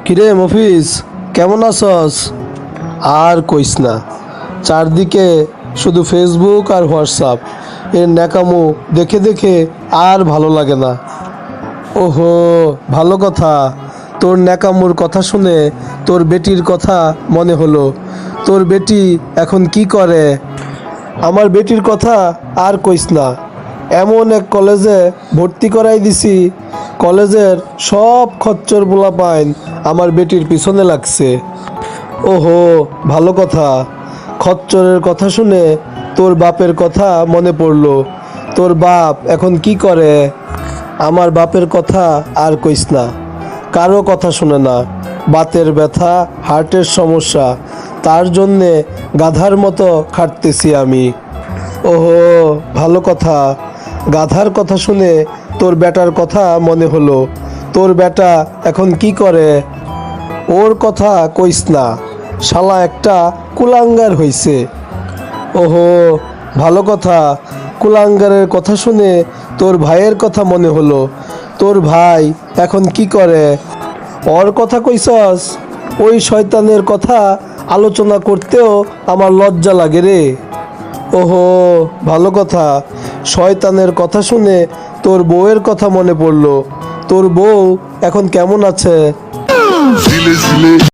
কিরে মফিজ, কেমন আছস? আর কইস না, চারদিকে শুধু ফেসবুক আর হোয়াটসঅ্যাপ, এর ন্যাকামো দেখে দেখে আর ভালো লাগে না। ওহো, ভালো কথা। তোর ন্যাকামোর কথা শুনে তোর বেটির কথা মনে হলো। তোর বেটি এখন কি করে? আমার বেটির কথা আর কইস না। এমন এক কলেজে ভর্তি করাই দিছি, কলেজের সব খচ্চর পোলাপাইন আমার বেটির পিছনে লাগছে। ওহো, ভালো কথা। খচ্চরের কথা শুনে তোর বাপের কথা মনে পড়লো। তোর বাপ এখন কি করে? আমার বাপের কথা আর কইস না, কারো কথা শুনে না। বাতের ব্যথা, হার্টের সমস্যা, তার জন্যে গাধার মতো খাটতেছি আমি। ওহো, ভালো কথা। গাধার কথা শুনে তোর বেটার কথা মনে হলো। তোর বেটা এখন কি করে? ওর কথা কইস না, শালা একটা কুলাঙ্গার হইছে। ওহো, ভালো কথা। কুলাঙ্গারের কথা শুনে তোর ভাইয়ের কথা মনে হলো। তোর ভাই এখন কি করে? ওর কথা কইছস? ওই শয়তানের কথা আলোচনা করতেও আমার লজ্জা লাগে রে। ওহো, ভালো কথা। শয়তানের কথা শুনে তোর বউয়ের কথা মনে পড়লো। তোর বউ এখন কেমন আছে?